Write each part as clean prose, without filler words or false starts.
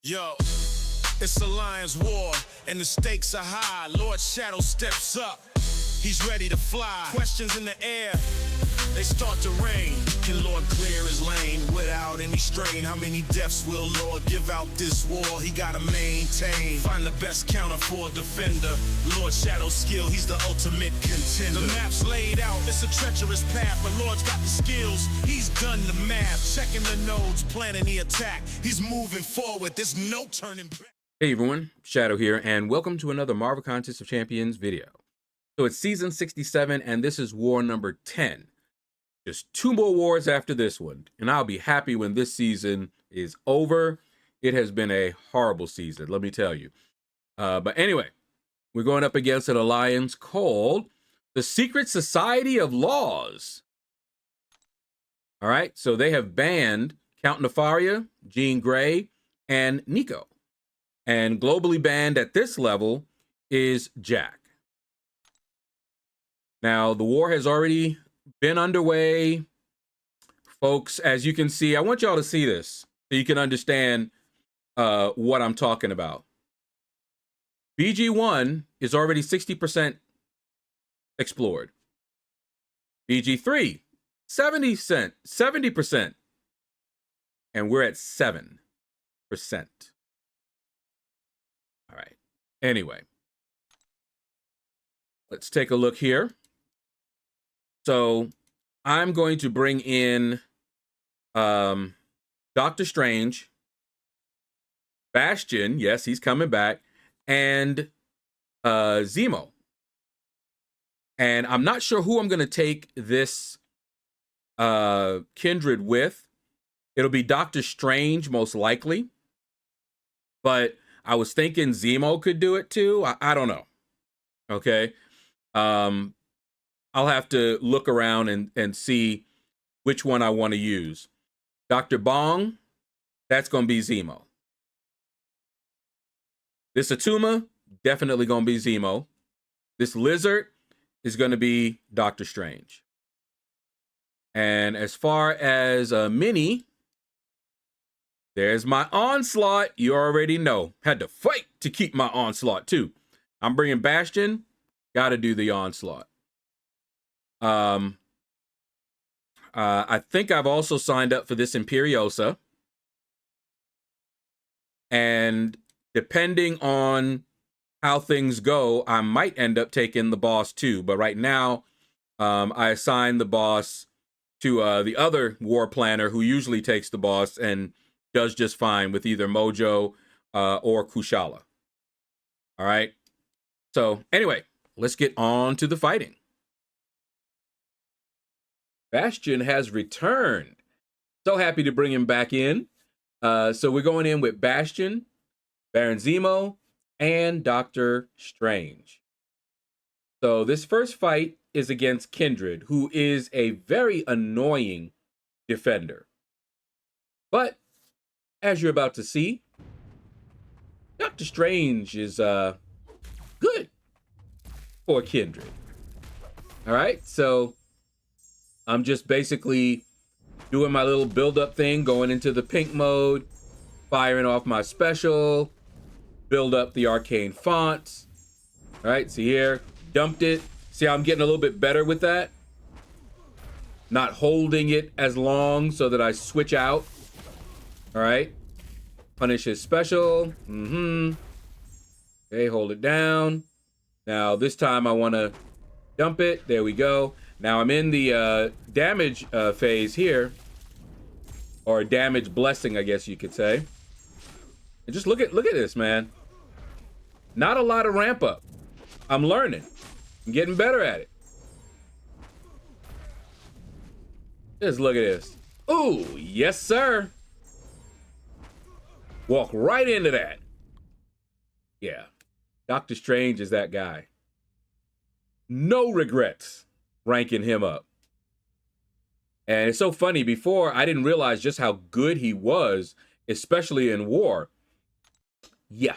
Yo, it's a lion's war, and the stakes are high. Lord Shadow steps up. He's ready to fly. Questions in the air, they start to rain. Can Lord clear his lane without any strain? How many deaths will Lord give out this war? He gotta maintain. Find the best counter for a defender. Lord Shadow's skill, he's the ultimate contender. The map's laid out, it's a treacherous path, but Lord's got the skills. He's done the math, checking the nodes, planning the attack. He's moving forward, there's no turning back. Hey everyone, Shadow here, and welcome to another Marvel Contest of Champions video. So it's season 67, and this is war number 10. Just 2 more wars after this one, and I'll be happy when this season is over. It has been a horrible season, let me tell you. But anyway, we're going up against an alliance called the Secret Society of Laws. All right, so they have banned Count Nefaria, Jean Grey, and Nico. And globally banned at this level is Jack. Now, the war has already been underway. Folks, as you can see, I want y'all to see this so you can understand what I'm talking about. BG1 is already 60% explored. BG3, 70%. And we're at 7%. All right. Anyway, let's take a look here. So I'm going to bring in Doctor Strange, Bastion, yes, he's coming back, and Zemo. And I'm not sure who I'm going to take this kindred with. It'll be Doctor Strange, most likely. But I was thinking Zemo could do it too. I don't know. Okay. I'll have to look around and see which one I want to use. Dr. Bong, that's going to be Zemo. This Atuma, definitely going to be Zemo. This Lizard is going to be Doctor Strange. And as far as Minnie, there's my Onslaught. You already know. Had to fight to keep my Onslaught too. I'm bringing Bastion. Got to do the Onslaught. I think I've also signed up for this Imperiosa. And depending on how things go, I might end up taking the boss too. But right now, I assigned the boss to the other war planner who usually takes the boss and does just fine with either Mojo or Kushala. All right. So anyway, let's get on to the fighting. Bastion has returned. So happy to bring him back in. So we're going in with Bastion, Baron Zemo, and Doctor Strange. So this first fight is against Kindred, who is a very annoying defender. But as you're about to see, Doctor Strange is good for Kindred. All right, so I'm just basically doing my little build-up thing, going into the pink mode, firing off my special, build up the arcane fonts. All right, see here, dumped it. See how I'm getting a little bit better with that? Not holding it as long so that I switch out. All right, punish his special. Okay, hold it down. Now this time I want to dump it. There we go. Now I'm in the damage phase here, or damage blessing, I guess you could say. And just look at this, man. Not a lot of ramp up. I'm learning. I'm getting better at it. Just look at this. Ooh, yes, sir. Walk right into that. Yeah. Doctor Strange is that guy. No regrets ranking him up. And it's so funny, before I didn't realize just how good he was, especially in war. Yeah,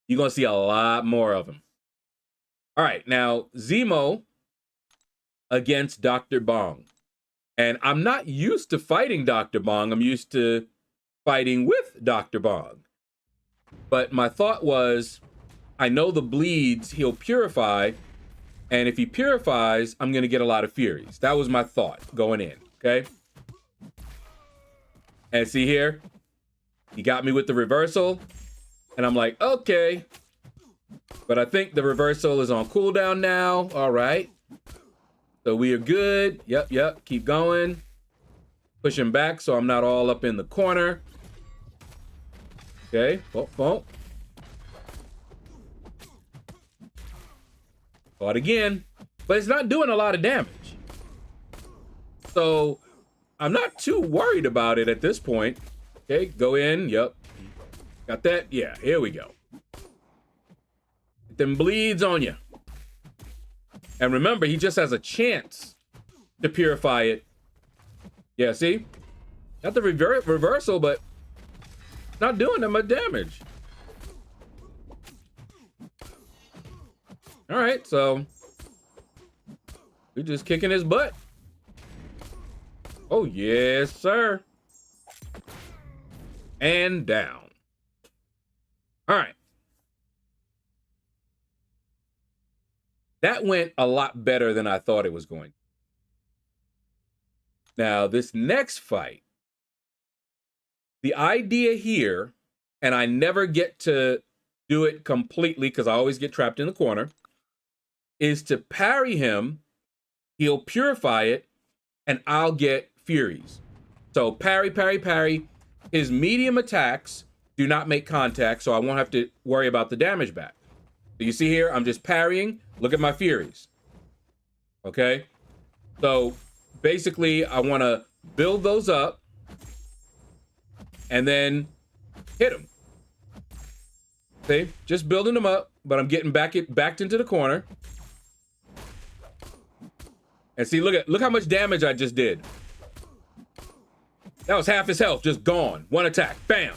you're gonna see a lot more of him. All right, now Zemo against Dr. Bong. And I'm not used to fighting Dr. Bong. I'm used to fighting with Dr. Bong. But my thought was, I know the bleeds he'll purify, and if he purifies, I'm going to get a lot of Furies. That was my thought going in, okay? And see here, he got me with the reversal, and I'm like, okay. But I think the reversal is on cooldown now. All right. So we are good. Yep. Keep going. Push him back so I'm not all up in the corner. Okay. Boom. Fought again. But it's not doing a lot of damage. So I'm not too worried about it at this point. Okay, go in. Yep. Got that? Yeah, here we go. Get them bleeds on you. And remember, he just has a chance to purify it. Yeah, see? Got the reversal, but not doing that much damage. All right, so we're just kicking his butt. Oh, yes, sir. And down. All right. That went a lot better than I thought it was going. Now, this next fight, the idea here, and I never get to do it completely because I always get trapped in the corner, is to parry him. He'll purify it, and I'll get Furies. So parry. His medium attacks do not make contact, so I won't have to worry about the damage back. So you see here, I'm just parrying. Look at my Furies. Okay? So basically, I want to build those up and then hit them. See? Just building them up, but I'm getting backed into the corner. And see, look how much damage I just did. That was half his health, just gone. One attack, bam.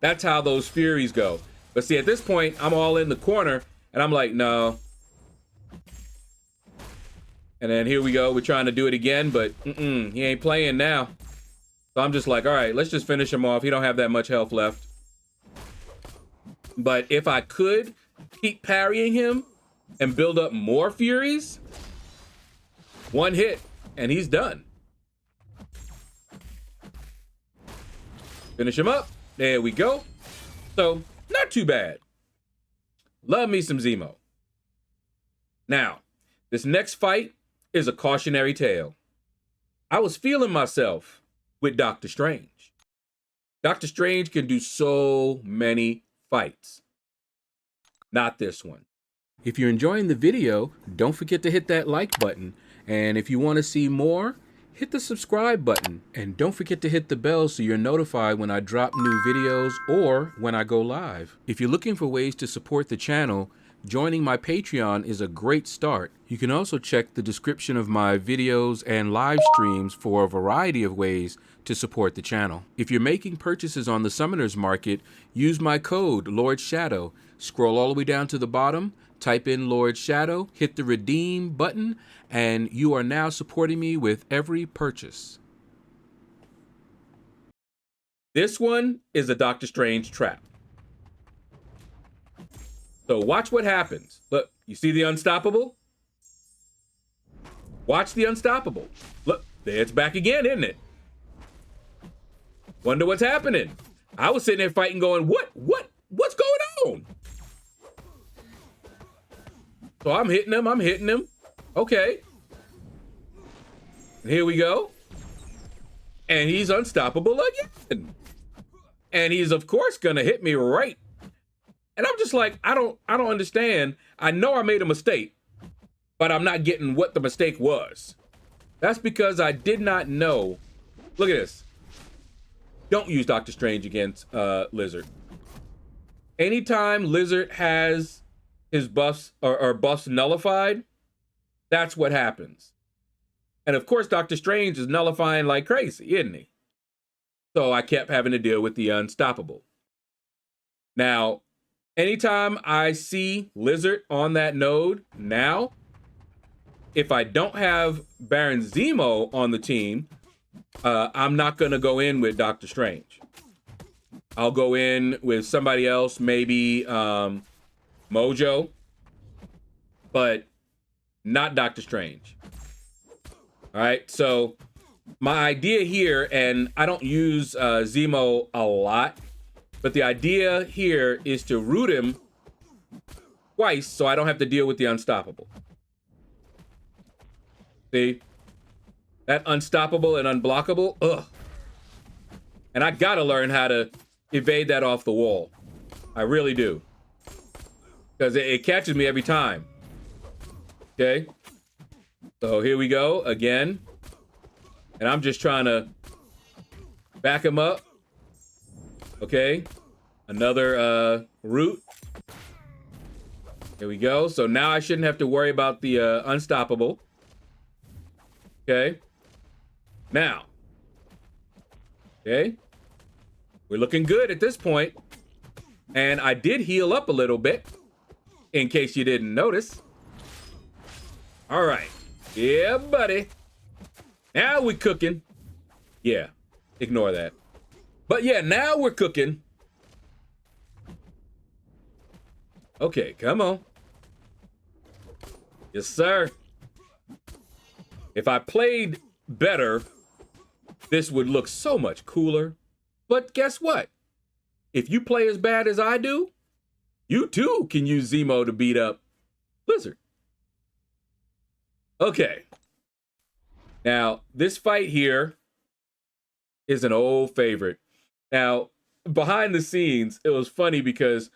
That's how those Furies go. But see, at this point, I'm all in the corner, and I'm like, no. And then here we go. We're trying to do it again, but he ain't playing now. So I'm just like, all right, let's just finish him off. He don't have that much health left. But if I could keep parrying him and build up more Furies, one hit, and he's done. Finish him up. There we go. So, not too bad. Love me some Zemo. Now, this next fight is a cautionary tale. I was feeling myself with Doctor Strange. Doctor Strange can do so many fights. Not this one. If you're enjoying the video, don't forget to hit that like button. And if you want to see more, hit the subscribe button, and don't forget to hit the bell so you're notified when I drop new videos or when I go live. If you're looking for ways to support the channel, joining my Patreon is a great start. You can also check the description of my videos and live streams for a variety of ways to support the channel. If you're making purchases on the Summoners Market, use my code LordShaedow. Scroll all the way down to the bottom, type in LordShaedow, hit the redeem button, and you are now supporting me with every purchase. This one is a Doctor Strange trap. So watch what happens. Look, you see the unstoppable? Watch the unstoppable. Look, there it's back again, isn't it? Wonder what's happening. I was sitting there fighting going, what's going on? So I'm hitting him. Okay. Here we go. And he's unstoppable again. And he's, of course, gonna hit me right. And I'm just like, I don't understand. I know I made a mistake, but I'm not getting what the mistake was. That's because I did not know. Look at this. Don't use Doctor Strange against Lizard. Anytime Lizard has his buffs or buffs nullified, that's what happens. And of course, Doctor Strange is nullifying like crazy, isn't he? So I kept having to deal with the unstoppable. Now, anytime I see Lizard on that node now, if I don't have Baron Zemo on the team, I'm not going to go in with Doctor Strange. I'll go in with somebody else, maybe Mojo, but not Doctor Strange. All right, so my idea here, and I don't use Zemo a lot, but the idea here is to root him twice so I don't have to deal with the unstoppable. See? That unstoppable and unblockable, ugh. And I gotta learn how to evade that off the wall. I really do. Because it catches me every time. Okay? So here we go again. And I'm just trying to back him up. Okay? Another root. Here we go. So now I shouldn't have to worry about the unstoppable. Okay? Now. Okay? We're looking good at this point. And I did heal up a little bit, in case you didn't notice. All right. Yeah, buddy. Now we're cooking. Yeah, ignore that. But yeah, now we're cooking. Okay, come on. Yes, sir. If I played better, this would look so much cooler. But guess what? If you play as bad as I do, you too can use Zemo to beat up Blizzard. Okay. Now, this fight here is an old favorite. Now, behind the scenes, it was funny because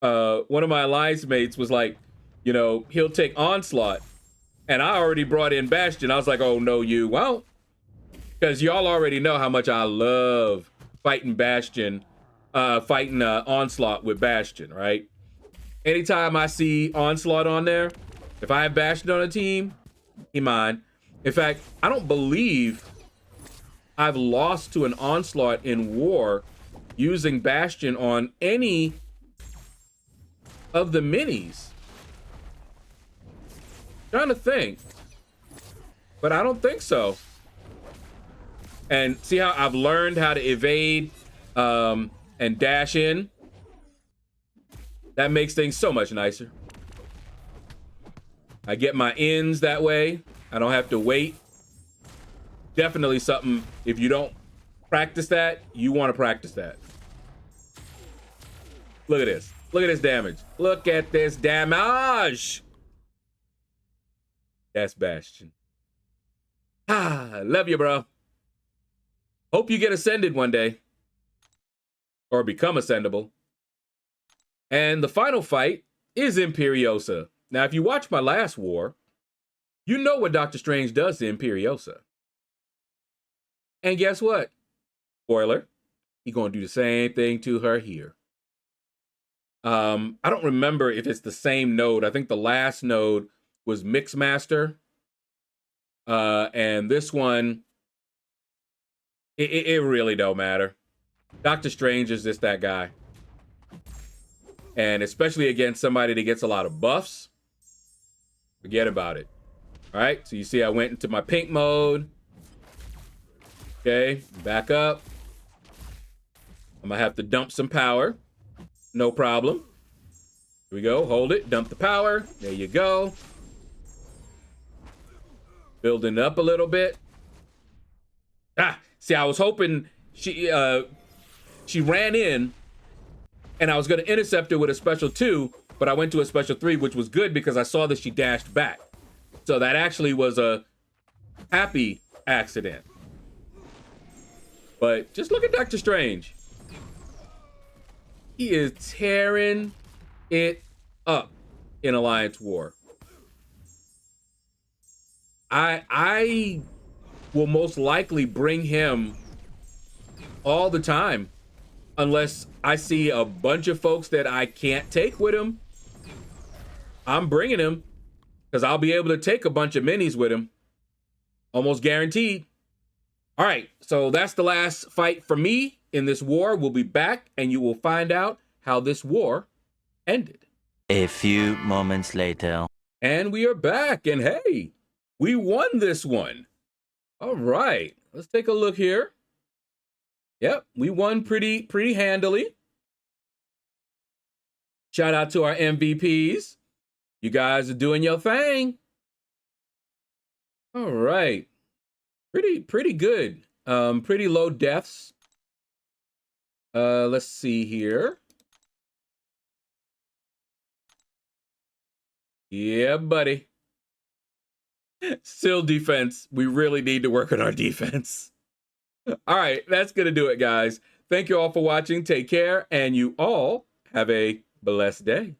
one of my alliance mates was like, you know, he'll take Onslaught. And I already brought in Bastion. I was like, oh, no, you won't. Because y'all already know how much I love fighting Bastion, fighting Onslaught with Bastion, right? Anytime I see Onslaught on there, if I have Bastion on a team, he mine. In fact, I don't believe I've lost to an Onslaught in war using Bastion on any of the minis. Trying to think, but I don't think so. And see how I've learned how to evade and dash in? That makes things so much nicer. I get my ins that way. I don't have to wait. Definitely something, if you don't practice that, you want to practice that. Look at this. Look at this damage. Look at this damage. That's Bastion. Ah, love you, bro. Hope you get ascended one day. Or become ascendable. And the final fight is Imperiosa. Now, if you watch my last war, you know what Doctor Strange does to Imperiosa. And guess what? Spoiler. He's going to do the same thing to her here. I don't remember if it's the same node. I think the last node was Mixmaster. And this one, it really don't matter. Doctor Strange is just that guy. And especially against somebody that gets a lot of buffs, forget about it. All right, so you see I went into my pink mode. Okay, back up. I'm gonna have to dump some power. No problem. Here we go, hold it, dump the power. There you go. Building up a little bit. Ah, see, I was hoping she ran in and I was going to intercept her with a special 2, but I went to a special 3, which was good because I saw that she dashed back. So that actually was a happy accident. But just look at Doctor Strange. He is tearing it up in Alliance War. I will most likely bring him all the time unless I see a bunch of folks that I can't take with him. I'm bringing him because I'll be able to take a bunch of minis with him. Almost guaranteed. All right, so that's the last fight for me in this war. We'll be back and you will find out how this war ended. A few moments later. And we are back, and hey, we won this one. All right, let's take a look here. Yep, we won pretty handily. Shout out to our MVPs. You guys are doing your thing. All right. Pretty good. Pretty low deaths. Let's see here. Yeah, buddy. Still defense. We really need to work on our defense. All right, that's going to do it, guys. Thank you all for watching. Take care, and you all have a blessed day.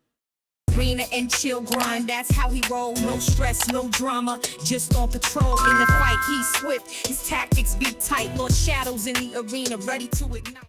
Arena and chill grind, that's how he roll. No stress, no drama, just on patrol. In the fight, he's swift, his tactics be tight. Lord Shadow's in the arena, ready to ignite.